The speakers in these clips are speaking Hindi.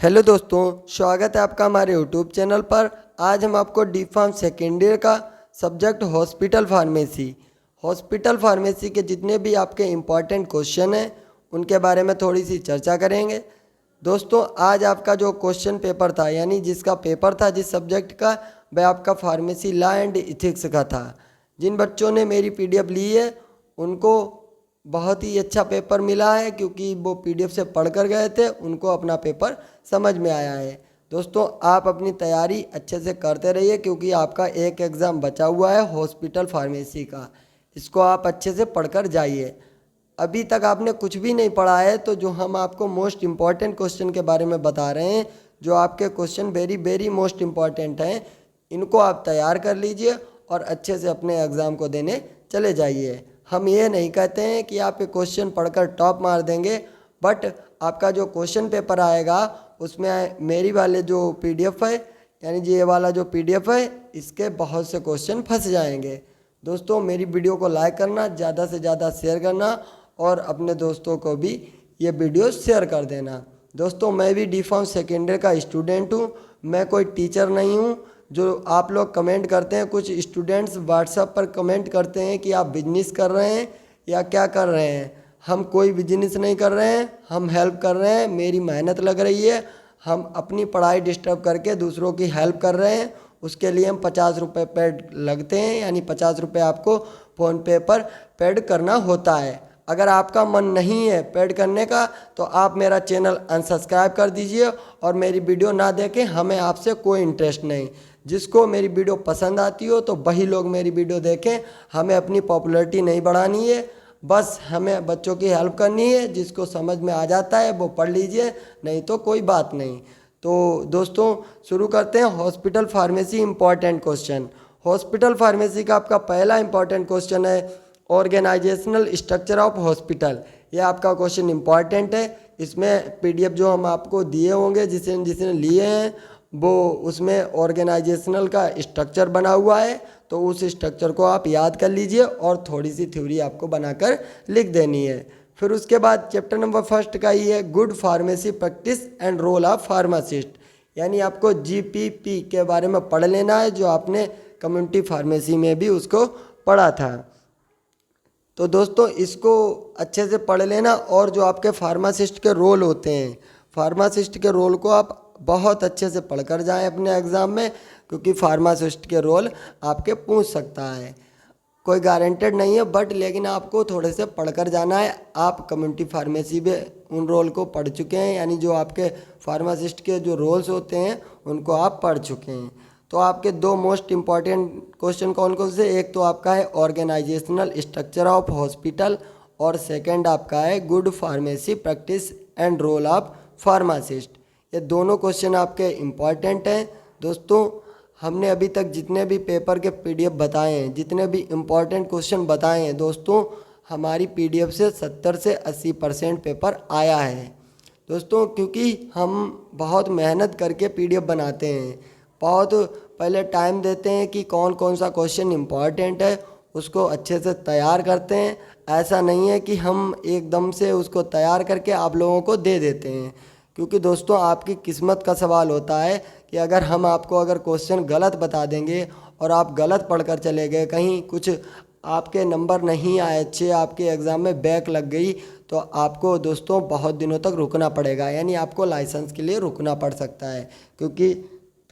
हेलो दोस्तों, स्वागत है आपका हमारे यूट्यूब चैनल पर। आज हम आपको डी फार्म सेकेंड ईयर का सब्जेक्ट हॉस्पिटल फार्मेसी के जितने भी आपके इम्पॉर्टेंट क्वेश्चन हैं उनके बारे में थोड़ी सी चर्चा करेंगे। दोस्तों, आज आपका जो क्वेश्चन पेपर था, यानी जिसका पेपर था जिस सब्जेक्ट का, वह आपका फार्मेसी लॉ एंड इथिक्स का था। जिन बच्चों ने मेरी पीडीएफ ली है उनको बहुत ही अच्छा पेपर मिला है, क्योंकि वो पीडीएफ से पढ़ कर गए थे, उनको अपना पेपर समझ में आया है। दोस्तों, आप अपनी तैयारी अच्छे से करते रहिए, क्योंकि आपका एक एग्ज़ाम बचा हुआ है हॉस्पिटल फार्मेसी का। इसको आप अच्छे से पढ़कर जाइए। अभी तक आपने कुछ भी नहीं पढ़ा है, तो जो हम आपको मोस्ट इम्पॉर्टेंट क्वेश्चन के बारे में बता रहे हैं, जो आपके question very very most important हैं, इनको आप तैयार कर लीजिए और अच्छे से अपने एग्ज़ाम को देने चले जाइए। हम ये नहीं कहते हैं कि आप ये क्वेश्चन पढ़कर टॉप मार देंगे, बट आपका जो क्वेश्चन पेपर आएगा उसमें मेरी वाले जो पीडीएफ है, यानी ये वाला जो पीडीएफ है, इसके बहुत से क्वेश्चन फंस जाएंगे। दोस्तों, मेरी वीडियो को लाइक करना, ज़्यादा से ज़्यादा शेयर करना और अपने दोस्तों को भी ये वीडियो शेयर कर देना। दोस्तों, मैं भी डी फार्म सेकेंड ईयर का स्टूडेंट हूँ, मैं कोई टीचर नहीं हूँ। जो आप लोग कमेंट करते हैं, कुछ स्टूडेंट्स व्हाट्सएप पर कमेंट करते हैं कि आप बिजनेस कर रहे हैं या क्या कर रहे हैं। हम कोई बिजनेस नहीं कर रहे हैं, हम हेल्प कर रहे हैं। मेरी मेहनत लग रही है, हम अपनी पढ़ाई डिस्टर्ब करके दूसरों की हेल्प कर रहे हैं। उसके लिए हम 50 रुपये पेड लगते हैं, यानी 50 रुपये आपको फ़ोनपे पर पेड करना होता है। अगर आपका मन नहीं है पेड करने का, तो आप मेरा चैनल अनसब्सक्राइब कर दीजिए और मेरी वीडियो ना देखें। हमें आपसे कोई इंटरेस्ट नहीं। जिसको मेरी वीडियो पसंद आती हो तो वही लोग मेरी वीडियो देखें। हमें अपनी पॉपुलैरिटी नहीं बढ़ानी है, बस हमें बच्चों की हेल्प करनी है। जिसको समझ में आ जाता है वो पढ़ लीजिए, नहीं तो कोई बात नहीं। तो दोस्तों, शुरू करते हैं। Hospital pharmacy important question. Hospital pharmacy का आपका पहला इम्पॉर्टेंट क्वेश्चन है ऑर्गेनाइजेशनल स्ट्रक्चर ऑफ हॉस्पिटल। ये आपका क्वेश्चन इम्पॉर्टेंट है। इसमें पीडीएफ जो हम आपको दिए होंगे, जिसने लिए हैं, वो उसमें ऑर्गेनाइजेशनल का स्ट्रक्चर बना हुआ है, तो उस स्ट्रक्चर को आप याद कर लीजिए और थोड़ी सी थ्योरी आपको बनाकर लिख देनी है। फिर उसके बाद चैप्टर नंबर फर्स्ट का ही है good pharmacy practice and role of pharmacist, यानी आपको जीपीपी के बारे में पढ़ लेना है, जो आपने कम्युनिटी फार्मेसी में भी उसको पढ़ा था। तो दोस्तों, इसको अच्छे से पढ़ लेना। और जो आपके फार्मासिस्ट के रोल होते हैं, फार्मासिस्ट के रोल को आप बहुत अच्छे से पढ़कर जाएं अपने एग्ज़ाम में, क्योंकि फार्मासिस्ट के रोल आपके पूछ सकता है। कोई गारंटेड नहीं है, बट लेकिन आपको थोड़े से पढ़कर जाना है। आप कम्युनिटी फार्मेसी में उन रोल को पढ़ चुके हैं, यानी जो आपके फार्मासिस्ट के जो रोल्स होते हैं उनको आप पढ़ चुके हैं। तो आपके दो मोस्ट इम्पॉर्टेंट क्वेश्चन कौन कौन से, एक तो आपका है ऑर्गेनाइजेशनल स्ट्रक्चर ऑफ हॉस्पिटल और सेकंड आपका है good pharmacy practice and role of pharmacist. ये दोनों क्वेश्चन आपके इम्पॉर्टेंट हैं। दोस्तों, हमने अभी तक जितने भी पेपर के पीडीएफ बताए हैं, जितने भी इम्पॉर्टेंट क्वेश्चन बताए हैं, दोस्तों हमारी पीडीएफ से 70 से 80% पेपर आया है। दोस्तों, क्योंकि हम बहुत मेहनत करके पीडीएफ बनाते हैं, बहुत पहले टाइम देते हैं कि कौन कौन सा क्वेश्चन इम्पॉर्टेंट है, उसको अच्छे से तैयार करते हैं। ऐसा नहीं है कि हम एकदम से उसको तैयार करके आप लोगों को दे देते हैं, क्योंकि दोस्तों आपकी किस्मत का सवाल होता है कि अगर हम आपको अगर क्वेश्चन गलत बता देंगे और आप गलत पढ़कर चले गए, कहीं कुछ आपके नंबर नहीं आए अच्छे, आपके एग्ज़ाम में बैक लग गई, तो आपको दोस्तों बहुत दिनों तक रुकना पड़ेगा, यानी आपको लाइसेंस के लिए रुकना पड़ सकता है। क्योंकि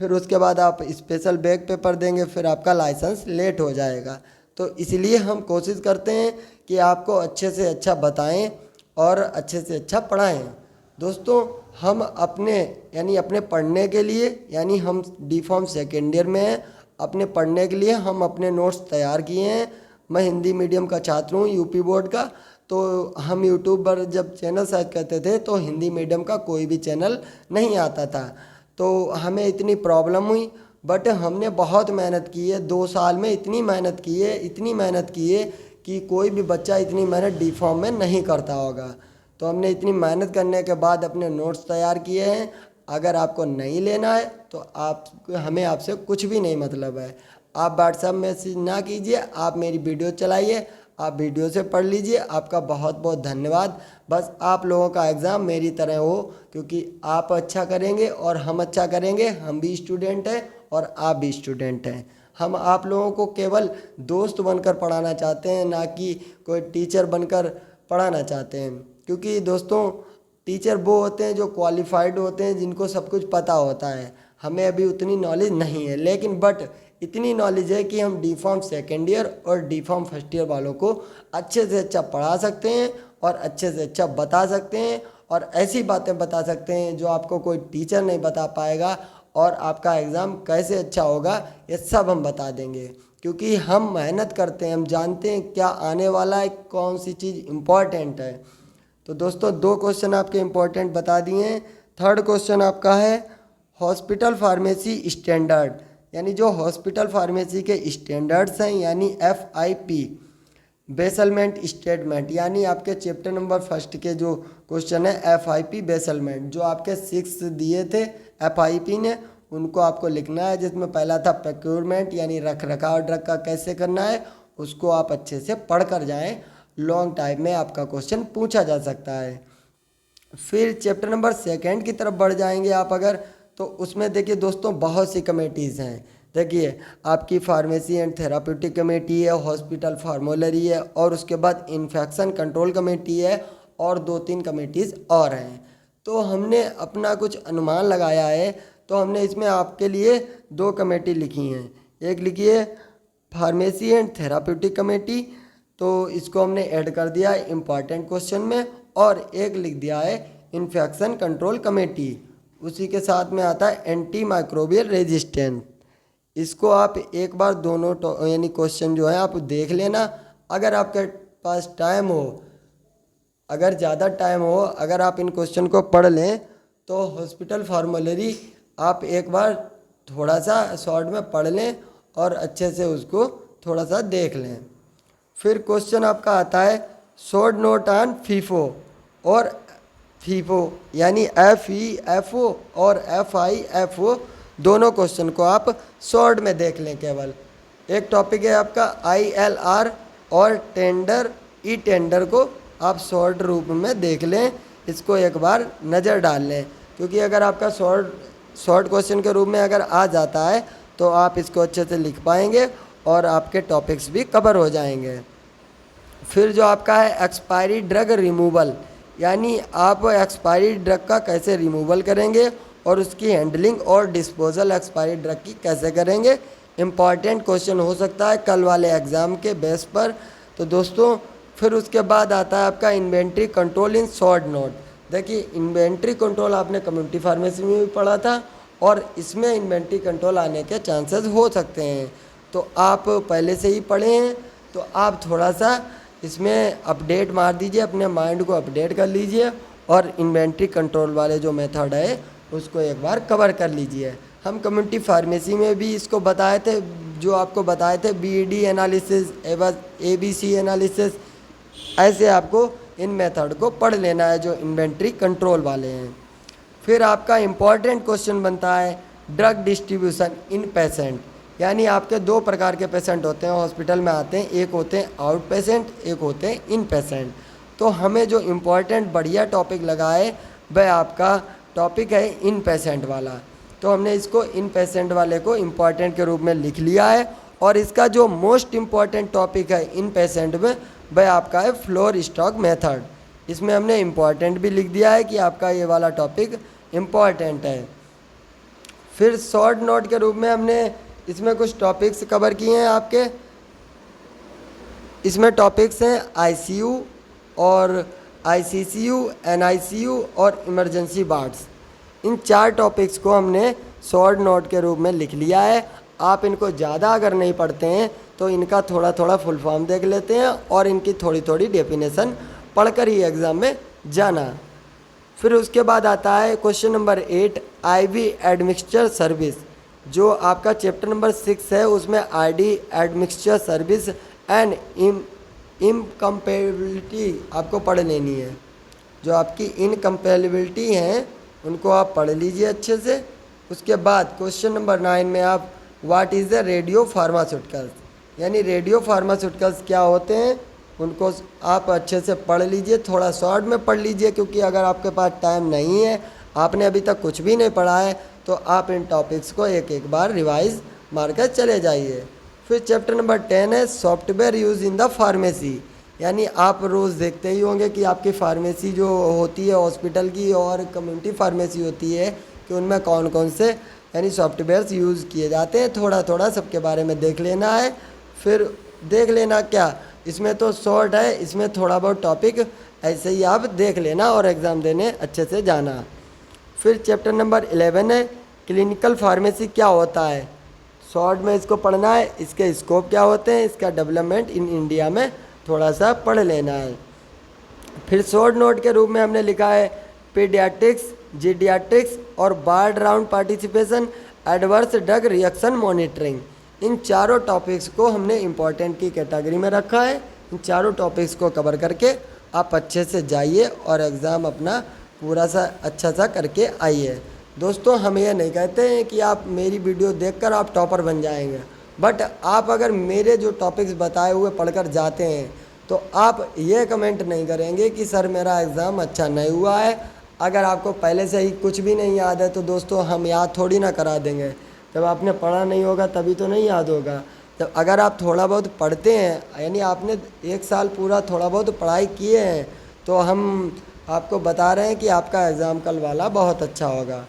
फिर उसके बाद आप स्पेशल बैक पेपर देंगे, फिर आपका लाइसेंस लेट हो जाएगा। तो इसलिए हम कोशिश करते हैं कि आपको अच्छे से अच्छा बताएं और अच्छे से अच्छा पढ़ाएं। दोस्तों, हम अपने यानी अपने पढ़ने के लिए, यानी हम डी फार्म सेकेंड ईयर में हैं, अपने पढ़ने के लिए हम अपने नोट्स तैयार किए हैं। मैं हिंदी मीडियम का छात्र हूँ, यूपी बोर्ड का। तो हम यूट्यूब पर जब चैनल सर्च करते थे तो हिंदी मीडियम का कोई भी चैनल नहीं आता था, तो हमें इतनी प्रॉब्लम हुई। बट हमने बहुत मेहनत की है, 2 साल में इतनी मेहनत की है, इतनी मेहनत की है कि कोई भी बच्चा इतनी मेहनत डी फार्म में नहीं करता होगा। तो हमने इतनी मेहनत करने के बाद अपने नोट्स तैयार किए हैं। अगर आपको नहीं लेना है तो आप हमें आपसे कुछ भी नहीं मतलब है। आप व्हाट्सएप मैसेज ना कीजिए, आप मेरी वीडियो चलाइए, आप वीडियो से पढ़ लीजिए। आपका बहुत बहुत धन्यवाद। बस आप लोगों का एग्ज़ाम मेरी तरह हो, क्योंकि आप अच्छा करेंगे और हम अच्छा करेंगे। हम भी स्टूडेंट हैं और आप भी स्टूडेंट हैं। हम आप लोगों को केवल दोस्त बनकर पढ़ाना चाहते हैं, ना कि कोई टीचर बनकर पढ़ाना चाहते हैं। क्योंकि दोस्तों, टीचर वो होते हैं जो क्वालिफाइड होते हैं, जिनको सब कुछ पता होता है। हमें अभी उतनी नॉलेज नहीं है, लेकिन बट इतनी नॉलेज है कि हम डी फार्म सेकेंड ईयर और डी फार्म फर्स्ट ईयर वालों को अच्छे से अच्छा पढ़ा सकते हैं और अच्छे से अच्छा बता सकते हैं, और ऐसी बातें बता सकते हैं जो आपको कोई टीचर नहीं बता पाएगा। और आपका एग्ज़ाम कैसे अच्छा होगा ये सब हम बता देंगे, क्योंकि हम मेहनत करते हैं। हम जानते हैं क्या आने वाला है, कौन सी चीज़ इम्पॉर्टेंट है। तो दोस्तों, 2 क्वेश्चन आपके इम्पोर्टेंट बता दिए हैं। थर्ड क्वेश्चन आपका है हॉस्पिटल फार्मेसी स्टैंडर्ड, यानी जो हॉस्पिटल फार्मेसी के स्टैंडर्ड्स हैं, यानी FIP बेसलमेंट स्टेटमेंट, यानी आपके चैप्टर नंबर 1 के जो क्वेश्चन है FIP बेसलमेंट, जो आपके 6 दिए थे FIP ने, उनको आपको लिखना है। जिसमें पहला था प्रोक्योरमेंट, यानी रख रखाव ड्रग का कैसे करना है, उसको आप अच्छे से पढ़ कर जाएँ। लॉन्ग टाइम में आपका क्वेश्चन पूछा जा सकता है। फिर चैप्टर नंबर 2 की तरफ बढ़ जाएंगे आप अगर, तो उसमें देखिए दोस्तों, बहुत सी कमेटीज़ हैं। देखिए, आपकी फार्मेसी एंड थेराप्यूटिक कमेटी है, हॉस्पिटल फार्मोलरी है, और उसके बाद इन्फेक्शन कंट्रोल कमेटी है, और 2-3 कमेटीज़ और हैं। तो हमने अपना कुछ अनुमान लगाया है, तो हमने इसमें आपके लिए 2 कमेटी लिखी हैं। एक लिखिए फार्मेसी एंड थेराप्यूटिक कमेटी, तो इसको हमने ऐड कर दिया है इम्पॉर्टेंट क्वेश्चन में, और एक लिख दिया है इन्फेक्शन कंट्रोल कमेटी। उसी के साथ में आता है एंटी माइक्रोबियल रेजिस्टेंस। इसको आप एक बार दोनों यानी क्वेश्चन जो है आप देख लेना। अगर आपके पास टाइम हो, अगर ज़्यादा टाइम हो, अगर आप इन क्वेश्चन को पढ़ लें, तो हॉस्पिटल फार्मोलरी आप एक बार थोड़ा सा शॉर्ट में पढ़ लें और अच्छे से उसको थोड़ा सा देख लें। फिर क्वेश्चन आपका आता है शॉर्ट नोट ऑन फीफो और फीफो, यानी FEFO और FIFO, दोनों क्वेश्चन को आप शॉर्ट में देख लें केवल। एक टॉपिक है आपका ILR और टेंडर टेंडर को आप शॉर्ट रूप में देख लें। इसको एक बार नज़र डाल लें, क्योंकि अगर आपका शॉर्ट क्वेश्चन के रूप में अगर आ जाता है तो आप इसको अच्छे से लिख पाएंगे और आपके टॉपिक्स भी कवर हो जाएंगे। फिर जो आपका है एक्सपायरी ड्रग रिमूवल, यानी आप एक्सपायरी ड्रग का कैसे रिमूवल करेंगे और उसकी हैंडलिंग और डिस्पोजल एक्सपायरी ड्रग की कैसे करेंगे। इम्पॉर्टेंट क्वेश्चन हो सकता है कल वाले एग्ज़ाम के बेस पर। तो दोस्तों, फिर उसके बाद आता है आपका inventory control in short note. देखिए, इन्वेंट्री कंट्रोल आपने कम्युनिटी फार्मेसी में भी पढ़ा था, और इसमें इन्वेंट्री कंट्रोल आने के चांसेस हो सकते हैं। तो आप पहले से ही पढ़े हैं, तो आप थोड़ा सा इसमें अपडेट मार दीजिए, अपने माइंड को अपडेट कर लीजिए, और इन्वेंट्री कंट्रोल वाले जो मेथड है उसको एक बार कवर कर लीजिए। हम कम्युनिटी फार्मेसी में भी इसको बताए थे, जो आपको बताए थे BED एनालिसिस एवं ABC एनालिसिस। ऐसे आपको इन मेथड को पढ़ लेना है जो इन्वेंट्री कंट्रोल वाले हैं। फिर आपका इम्पॉर्टेंट क्वेश्चन बनता है ड्रग डिस्ट्रीब्यूशन इन पेशेंट, यानी आपके 2 प्रकार के पेशेंट होते हैं हॉस्पिटल में आते हैं, एक होते हैं आउट पेशेंट, एक होते हैं इन पेशेंट। तो हमें जो इम्पोर्टेंट बढ़िया टॉपिक लगा है वह आपका टॉपिक है इन पेशेंट वाला। तो हमने इसको इन पेशेंट वाले को इम्पॉर्टेंट के रूप में लिख लिया है, और इसका जो मोस्ट इम्पॉर्टेंट टॉपिक है इन पेशेंट में वह आपका है फ्लोर स्टॉक मेथड। इसमें हमने इम्पॉर्टेंट भी लिख दिया है कि आपका ये वाला टॉपिक इम्पॉर्टेंट है। फिर शॉर्ट नोट के रूप में हमने इसमें कुछ टॉपिक्स कवर किए हैं आपके। इसमें टॉपिक्स हैं ICU और ICCU, NICU और इमरजेंसी वार्ड्स। इन 4 टॉपिक्स को हमने शॉर्ट नोट के रूप में लिख लिया है। आप इनको ज़्यादा अगर नहीं पढ़ते हैं तो इनका थोड़ा थोड़ा फुल फॉर्म देख लेते हैं, और इनकी थोड़ी थोड़ी डेफिनेशन पढ़कर ही एग्ज़ाम में जाना। फिर उसके बाद आता है question number 8 IV admixture service, जो आपका चैप्टर नंबर 6 है, उसमें ID admixture service and incompatibility आपको पढ़ लेनी है। जो आपकी इनकम्पेबिलिटी हैं उनको आप पढ़ लीजिए अच्छे से। उसके बाद क्वेश्चन नंबर 9 में आप what is the radio pharmaceuticals, यानी रेडियो फार्मास्यूटिकल्स क्या होते हैं उनको आप अच्छे से पढ़ लीजिए, थोड़ा शॉर्ट में पढ़ लीजिए, क्योंकि अगर आपके पास टाइम नहीं है, आपने अभी तक कुछ भी नहीं पढ़ा है, तो आप इन टॉपिक्स को एक एक बार रिवाइज मार कर चले जाइए। फिर चैप्टर नंबर 10 है software use in the pharmacy, यानी आप रोज़ देखते ही होंगे कि आपकी फार्मेसी जो होती है हॉस्पिटल की और कम्युनिटी फार्मेसी होती है, कि उनमें कौन कौन से यानी सॉफ्टवेयर्स यूज़ किए जाते हैं, थोड़ा थोड़ा सबके बारे में देख लेना है। फिर देख लेना क्या, इसमें तो शॉर्ट है, इसमें थोड़ा बहुत टॉपिक ऐसे ही आप देख लेना और एग्ज़ाम देने अच्छे से जाना। फिर चैप्टर नंबर 11 है क्लिनिकल फार्मेसी क्या होता है, शॉर्ट में इसको पढ़ना है, इसके स्कोप क्या होते हैं, इसका डेवलपमेंट इन इंडिया में थोड़ा सा पढ़ लेना है। फिर शॉर्ट नोट के रूप में हमने लिखा है पीडियाट्रिक्स, जीडियाट्रिक्स और ward round participation, adverse drug reaction monitoring, इन चारों टॉपिक्स को हमने इम्पोर्टेंट की कैटेगरी में रखा है। इन चारों टॉपिक्स को कवर करके आप अच्छे से जाइए और एग्ज़ाम अपना पूरा सा अच्छा सा करके आइए। दोस्तों, हम ये नहीं कहते हैं कि आप मेरी वीडियो देखकर आप टॉपर बन जाएंगे, बट आप अगर मेरे जो टॉपिक्स बताए हुए पढ़कर जाते हैं तो आप ये कमेंट नहीं करेंगे कि सर मेरा एग्ज़ाम अच्छा नहीं हुआ है। अगर आपको पहले से ही कुछ भी नहीं याद है तो दोस्तों हम याद थोड़ी ना करा देंगे, जब आपने पढ़ा नहीं होगा तभी तो नहीं याद होगा। जब अगर आप थोड़ा बहुत पढ़ते हैं, यानी आपने 1 साल पूरा थोड़ा बहुत पढ़ाई किए हैं, तो हम आपको बता रहे हैं कि आपका एग्ज़ाम कल वाला बहुत अच्छा होगा।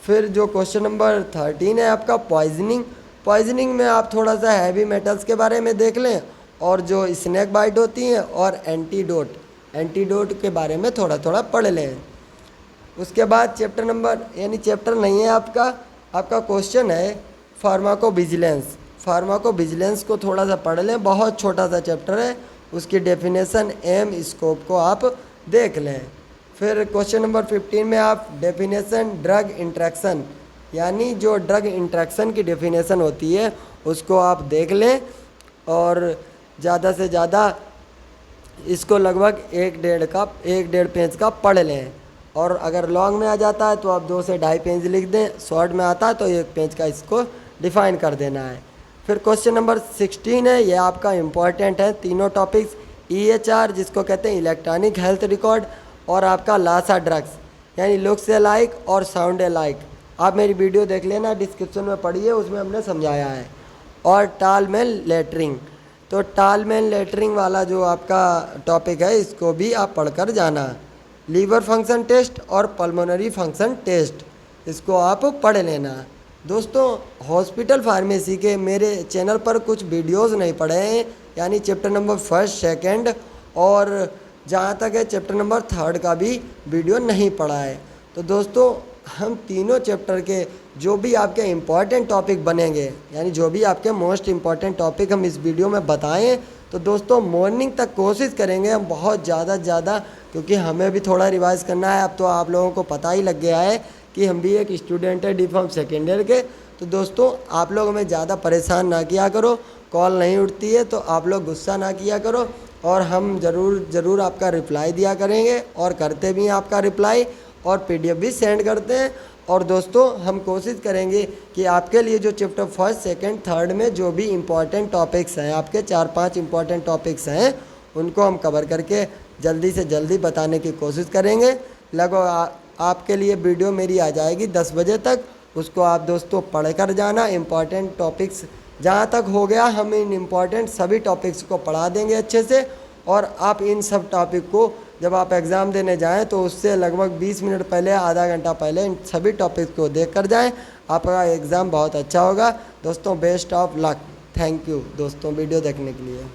फिर जो क्वेश्चन नंबर 13 है आपका पॉइजनिंग, पॉइजनिंग में आप थोड़ा सा हैवी मेटल्स के बारे में देख लें और जो स्नेक बाइट होती हैं और एंटीडोट, एंटीडोट के बारे में थोड़ा थोड़ा पढ़ लें। उसके बाद चैप्टर नंबर, यानी चैप्टर नहीं है आपका क्वेश्चन है फार्माकोविजिलेंस, फार्माकोविजिलेंस को थोड़ा सा पढ़ लें, बहुत छोटा सा चैप्टर है, उसकी डेफिनेशन एम स्कोप को आप देख लें। फिर क्वेश्चन नंबर 15 में आप डेफिनेशन ड्रग इंट्रैक्शन, यानी जो ड्रग इंट्रैक्शन की डेफिनेशन होती है उसको आप देख लें और ज़्यादा से ज़्यादा इसको लगभग 1.5 पेज का पढ़ लें। और अगर लॉन्ग में आ जाता है तो आप 2 से 2.5 पेज लिख दें, शॉर्ट में आता है तो 1 पेज का इसको डिफ़ाइन कर देना है। फिर क्वेश्चन नंबर 16 है, ये आपका इम्पॉर्टेंट है, तीनों टॉपिक्स EHR जिसको कहते हैं इलेक्ट्रॉनिक हेल्थ रिकॉर्ड, और आपका लासा ड्रग्स यानी लुक्स अलाइक और साउंड अलाइक। आप मेरी वीडियो देख लेना, डिस्क्रिप्शन में पढ़िए, उसमें हमने समझाया है। और टालमेन लेटरिंग, तो टालमेन लेटरिंग वाला जो आपका टॉपिक है इसको भी आप पढ़कर जाना। लीवर फंक्शन टेस्ट और पल्मोनरी फंक्शन टेस्ट, इसको आप पढ़ लेना। दोस्तों, हॉस्पिटल फार्मेसी के मेरे चैनल पर कुछ वीडियोस नहीं पढ़े हैं, यानी चैप्टर नंबर 1, 2 और जहाँ तक है चैप्टर नंबर 3 का भी वीडियो नहीं पढ़ा है। तो दोस्तों, हम तीनों चैप्टर के जो भी आपके इम्पॉर्टेंट टॉपिक बनेंगे, यानी जो भी आपके मोस्ट इम्पॉर्टेंट टॉपिक हम इस वीडियो में बताएं, तो दोस्तों मॉर्निंग तक कोशिश करेंगे हम बहुत ज़्यादा, क्योंकि हमें भी थोड़ा रिवाइज़ करना है। अब तो आप लोगों को पता ही लग गया है कि हम भी एक स्टूडेंट है D.Pharm सेकेंड ईयर के। तो दोस्तों, आप लोग हमें ज़्यादा परेशान ना किया करो, कॉल नहीं उठती है तो आप लोग गुस्सा ना किया करो, और हम ज़रूर आपका रिप्लाई दिया करेंगे और करते भी हैं आपका रिप्लाई, और PDF भी सेंड करते हैं। और दोस्तों, हम कोशिश करेंगे कि आपके लिए जो चैप्टर 1, 2, 3 में जो भी इम्पॉर्टेंट टॉपिक्स हैं, आपके 4-5 इम्पॉर्टेंट टॉपिक्स हैं, उनको हम कवर करके जल्दी से जल्दी बताने की कोशिश करेंगे। लगभग आपके लिए वीडियो मेरी आ जाएगी 10 बजे तक, उसको आप दोस्तों पढ़ कर जाना। इम्पॉर्टेंट टॉपिक्स जहाँ तक हो गया हम इन इम्पॉर्टेंट सभी टॉपिक्स को पढ़ा देंगे अच्छे से, और आप इन सब टॉपिक को जब आप एग्ज़ाम देने जाएं तो उससे लगभग 20 मिनट पहले, आधा घंटा पहले इन सभी टॉपिक्स को देख कर जाएँ, आपका एग्ज़ाम बहुत अच्छा होगा। दोस्तों, best of luck. Thank you दोस्तों वीडियो देखने के लिए।